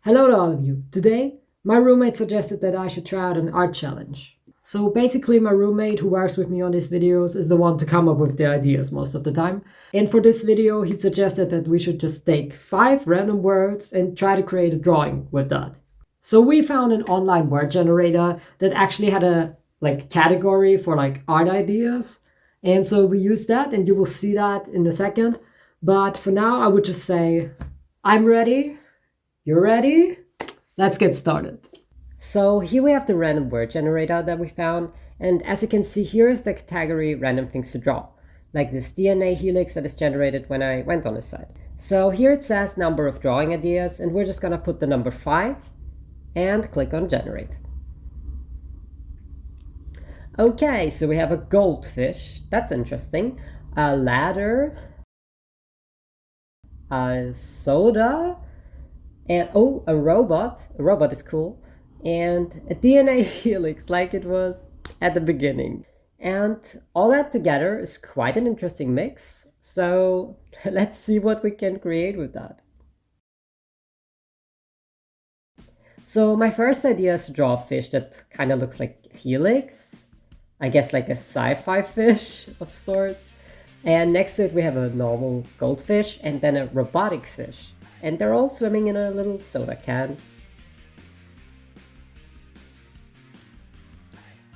Hello to all of you. Today, my roommate suggested that I should try out an art challenge. So basically, my roommate who works with me on these videos is the one to come up with the ideas most of the time. And for this video, he suggested that we should just take 5 random words and try to create a drawing with that. So we found an online word generator that actually had a category for art ideas. And so we used that, and you will see that in a second. But for now, I would just say, I'm ready. You're ready? Let's get started. So here we have the random word generator that we found. And as you can see, here is the category random things to draw, like this DNA helix that is generated when I went on the site. So here it says number of drawing ideas, and we're just gonna put the number 5 and click on generate. Okay, so we have a goldfish. That's interesting. A ladder. A soda. And oh, a robot. A robot is cool. And a DNA helix like it was at the beginning. And all that together is quite an interesting mix. So let's see what we can create with that. So my first idea is to draw a fish that kind of looks like helix. I guess like a sci-fi fish of sorts. And next to it we have a normal goldfish and then a robotic fish. And they're all swimming in a little soda can.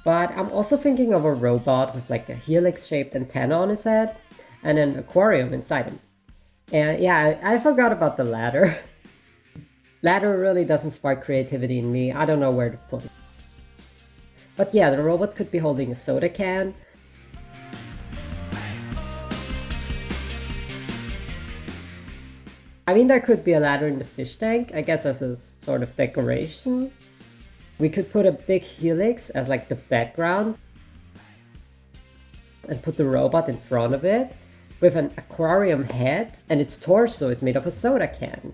But I'm also thinking of a robot with like a helix-shaped antenna on his head and an aquarium inside him. And yeah, I forgot about the ladder. Ladder really doesn't spark creativity in me. I don't know where to put it. But yeah, the robot could be holding a soda can. I mean, there could be a ladder in the fish tank, I guess as a sort of decoration. We could put a big helix as like the background and put the robot in front of it with an aquarium head, and its torso is made of a soda can.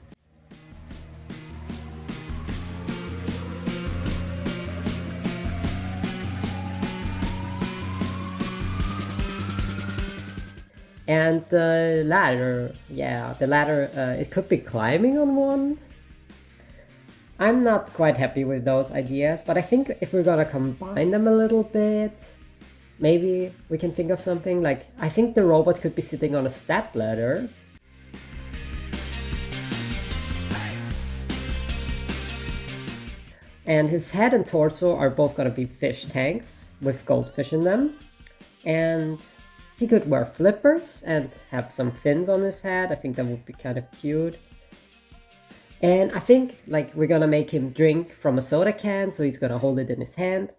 And the ladder, it could be climbing on one. I'm not quite happy with those ideas, but I think if we're gonna combine them a little bit, maybe we can think of something like, I think the robot could be sitting on a step ladder. And his head and torso are both gonna be fish tanks with goldfish in them. And he could wear flippers and have some fins on his head. I think that would be kind of cute. And I think we're gonna make him drink from a soda can, so he's gonna hold it in his hand.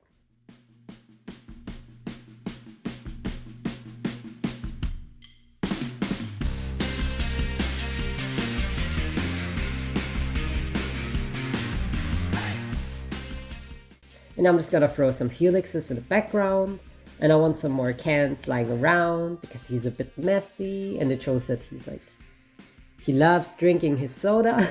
And I'm just gonna throw some helixes in the background. And I want some more cans lying around because he's a bit messy, and it shows that he loves drinking his soda.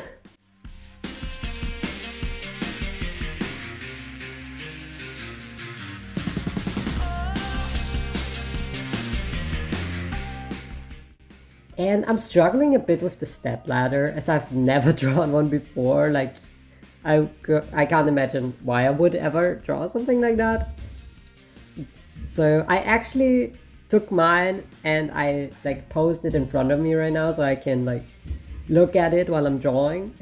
And I'm struggling a bit with the step ladder, as I've never drawn one before. I can't imagine why I would ever draw something like that. So I actually took mine and I posed it in front of me right now so I can look at it while I'm drawing.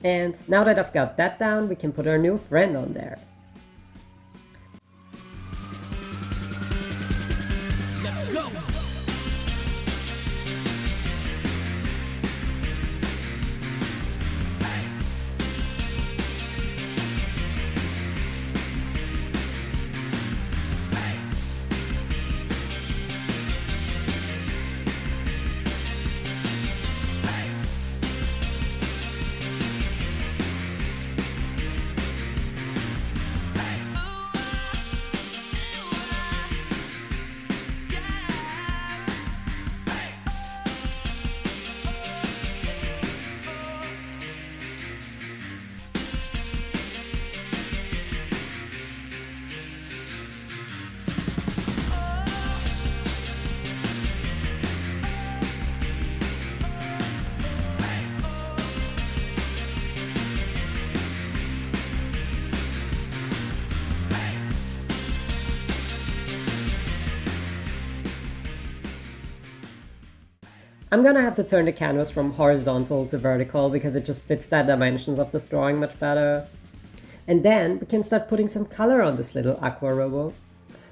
And now that I've got that down, we can put our new friend on there. Let's go. I'm gonna have to turn the canvas from horizontal to vertical because it just fits the dimensions of this drawing much better. And then we can start putting some color on this little aqua robo.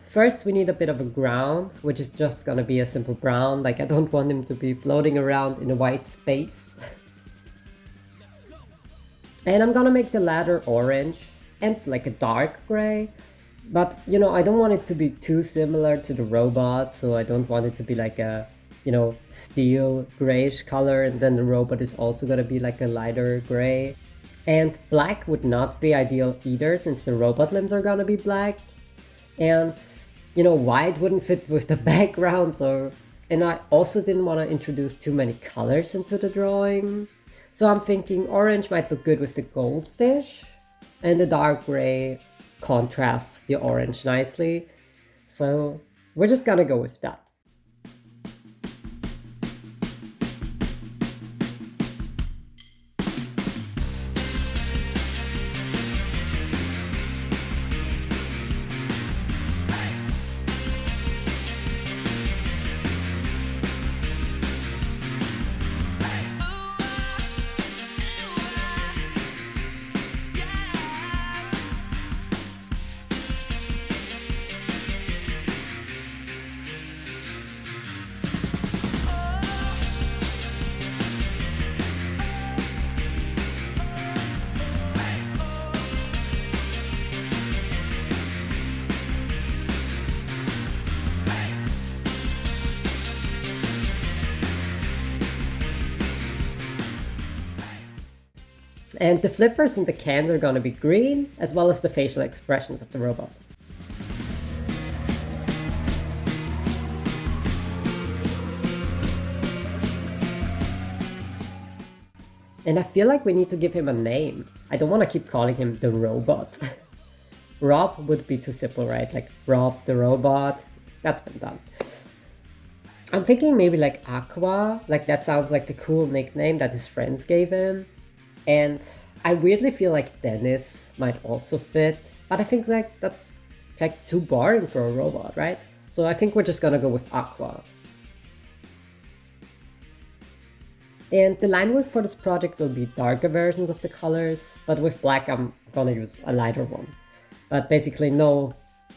First we need a bit of a ground, which is just gonna be a simple brown, like I don't want him to be floating around in a white space. And I'm gonna make the ladder orange and like a dark gray. But you know, I don't want it to be too similar to the robot, so I don't want it to be like a, you know, steel grayish color, and then the robot is also gonna be like a lighter gray. And black would not be ideal either, since the robot limbs are gonna be black. And you know, white wouldn't fit with the background, so... And I also didn't want to introduce too many colors into the drawing. So I'm thinking orange might look good with the goldfish, and the dark gray contrasts the orange nicely. So we're just gonna go with that. And the flippers and the cans are gonna be green, as well as the facial expressions of the robot. And I feel like we need to give him a name. I don't want to keep calling him the robot. Rob would be too simple, right? Like Rob the robot. That's been done. I'm thinking maybe like Aqua, like that sounds like the cool nickname that his friends gave him. And I weirdly feel like Dennis might also fit, but I think like that's like too boring for a robot, right? So I think we're just gonna go with Aqua. And the line work for this project will be darker versions of the colors, but with black I'm gonna use a lighter one. But basically no,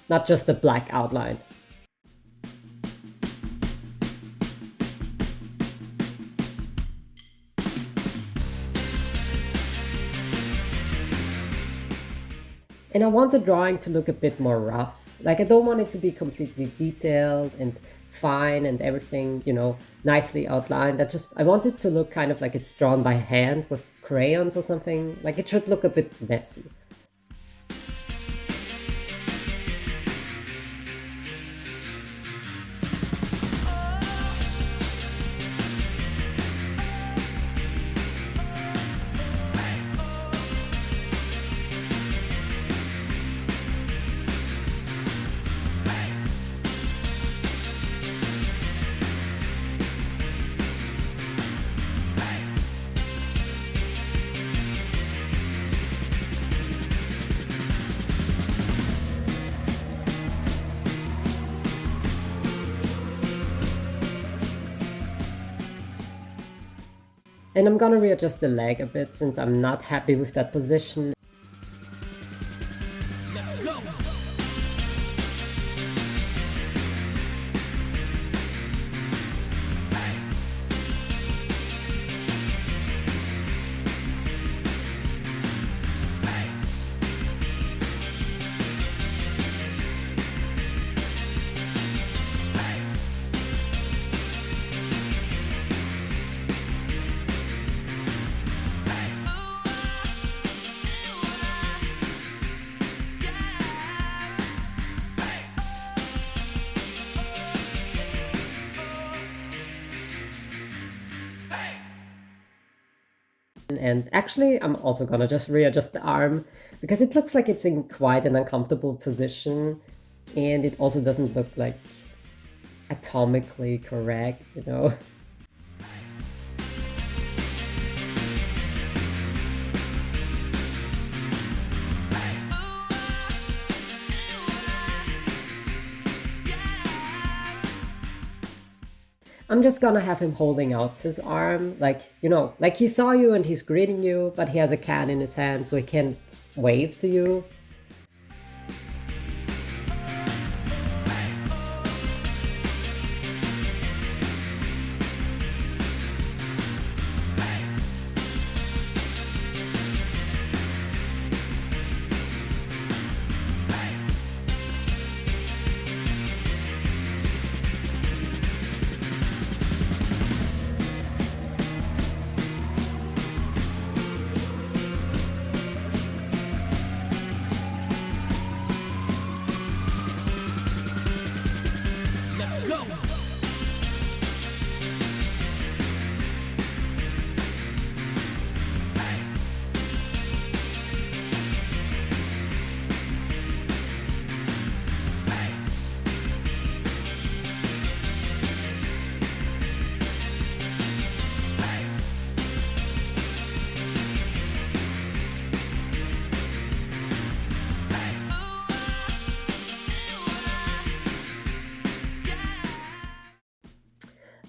not just a black outline. And I want the drawing to look a bit more rough. Like I don't want it to be completely detailed and fine and everything, you know, nicely outlined. I want it to look kind of like it's drawn by hand with crayons or something. Like it should look a bit messy. And I'm gonna readjust the leg a bit since I'm not happy with that position. Let's go. And actually, I'm also gonna just readjust the arm because it looks like it's in quite an uncomfortable position, and it also doesn't look like atomically correct, you know? I'm just gonna have him holding out his arm, like, like he saw you and he's greeting you, but he has a can in his hand so he can wave to you. Let's go.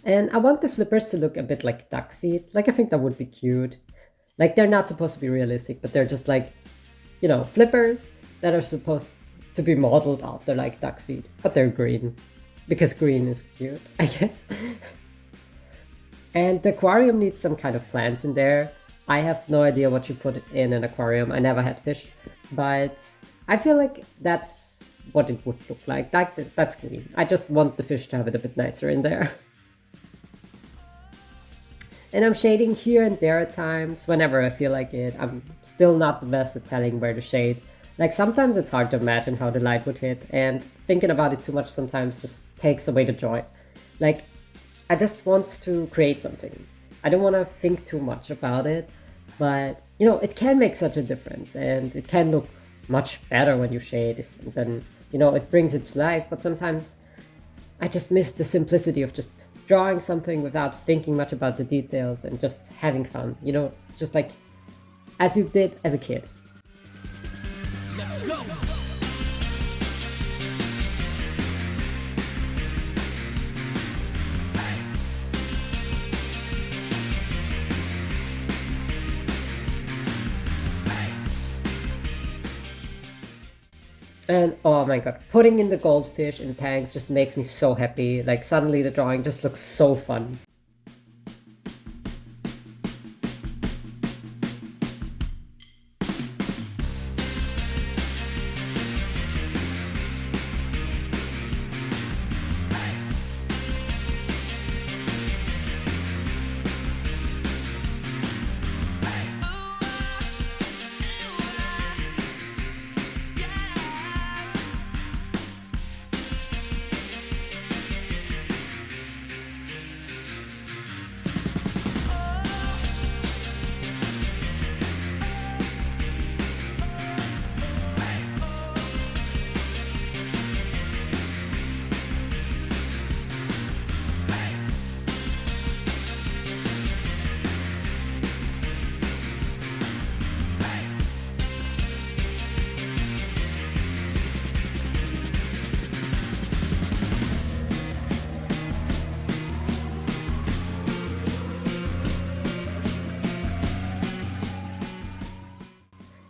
And I want the flippers to look a bit like duck feet. Like, I think that would be cute. Like, they're not supposed to be realistic, but they're just like, flippers that are supposed to be modeled after like duck feet, but they're green. Because green is cute, I guess. And the aquarium needs some kind of plants in there. I have no idea what you put in an aquarium. I never had fish, but I feel like that's what it would look like. That's green. I just want the fish to have it a bit nicer in there. And I'm shading here and there at times, whenever I feel like it. I'm still not the best at telling where to shade. Like, sometimes it's hard to imagine how the light would hit, and thinking about it too much sometimes just takes away the joy. Like, I just want to create something. I don't want to think too much about it, but, it can make such a difference, and it can look much better when you shade, and then, it brings it to life, but sometimes I just miss the simplicity of just drawing something without thinking much about the details and just having fun, just like as you did as a kid. Let's go. And oh my god, putting in the goldfish in tanks just makes me so happy. Like, suddenly the drawing just looks so fun.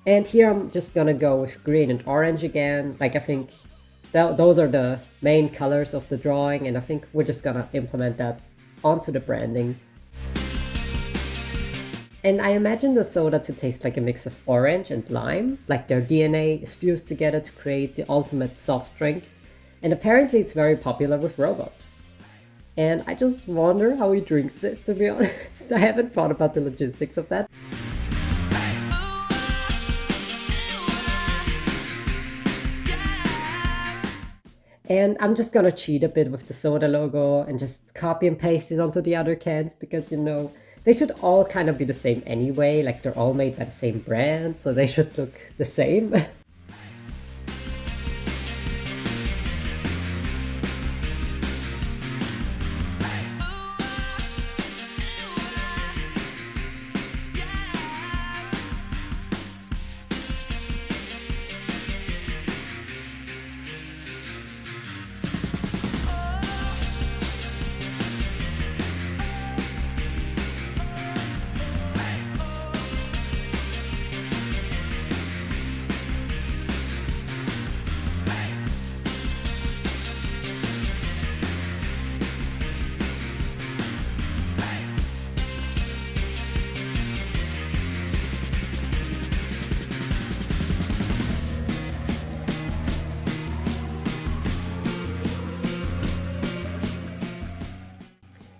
And here I'm just gonna go with green and orange again. Like, I think those are the main colors of the drawing, and I think we're just gonna implement that onto the branding. And I imagine the soda to taste like a mix of orange and lime, like their DNA is fused together to create the ultimate soft drink. And apparently it's very popular with robots. And I just wonder how he drinks it, to be honest. I haven't thought about the logistics of that. And I'm just gonna cheat a bit with the soda logo and just copy and paste it onto the other cans because, they should all kind of be the same anyway. Like, they're all made by the same brand, so they should look the same.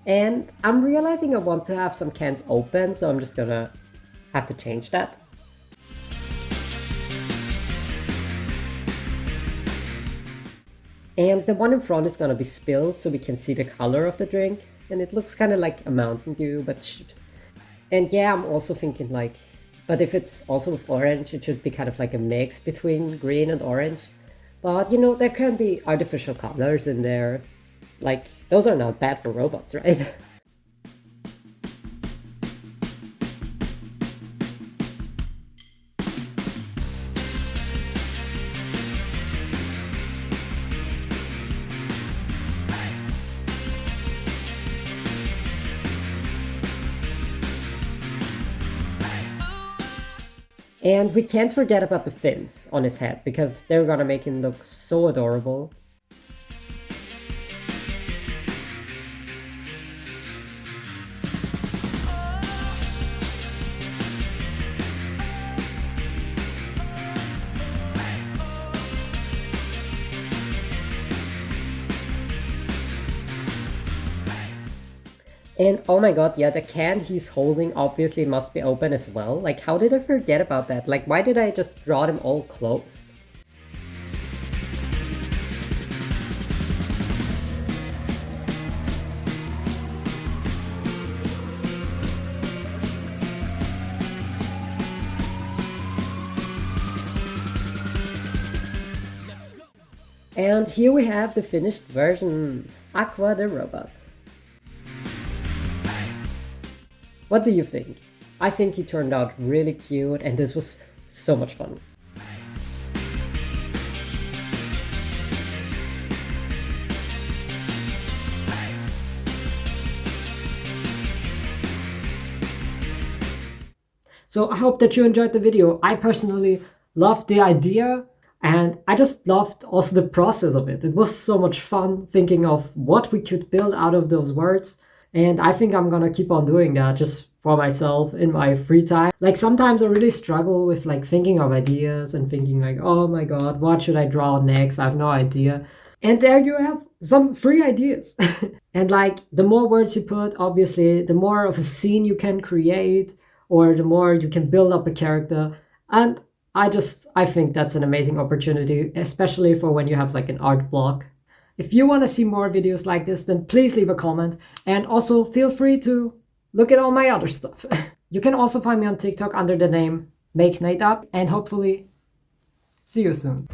And I'm realizing I want to have some cans open, so I'm just gonna have to change that. And the one in front is gonna be spilled so we can see the color of the drink. And it looks kind of like a Mountain Dew, but... And yeah, I'm also thinking like, but if it's also with orange, it should be kind of like a mix between green and orange. But you know, there can be artificial colors in there. Like, those are not bad for robots, right? And we can't forget about the fins on his head, because they're gonna make him look so adorable. And oh my god, yeah, the can he's holding obviously must be open as well. Like, how did I forget about that? Like, why did I just draw them all closed? And here we have the finished version, Aqua the robot. What do you think? I think he turned out really cute and this was so much fun. So I hope that you enjoyed the video. I personally loved the idea and I just loved also the process of it. It was so much fun thinking of what we could build out of those words. And I think I'm gonna keep on doing that just for myself in my free time. Like sometimes I really struggle with like thinking of ideas and thinking like, oh my god, what should I draw next? I have no idea. And there you have some free ideas. And like the more words you put, obviously, the more of a scene you can create or the more you can build up a character. And I think that's an amazing opportunity, especially for when you have like an art block. If you want to see more videos like this, then please leave a comment and also feel free to look at all my other stuff. You can also find me on TikTok under the name MakeNateUp and hopefully see you soon.